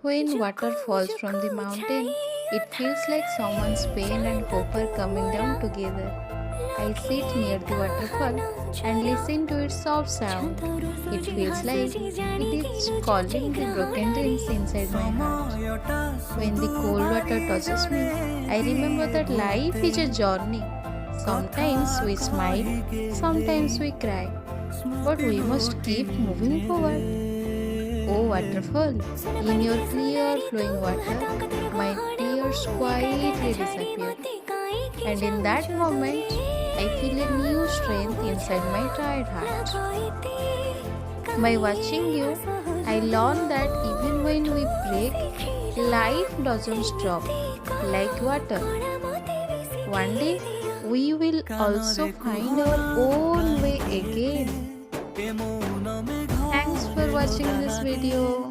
When water falls from the mountain, it feels like someone's pain and hope are coming down together. I sit near the waterfall and listen to its soft sound. It feels like it is calling the broken dreams inside my heart. When the cold water touches me, I remember that life is a journey. Sometimes we smile, sometimes we cry, but we must keep moving forward. Oh waterfall, in your clear flowing water, my tears quietly disappear. And in that moment, I feel a new strength inside my tired heart. By watching you, I learned that even when we break, life doesn't stop like water. One day, we will also find our own way again. Thanks for watching this video.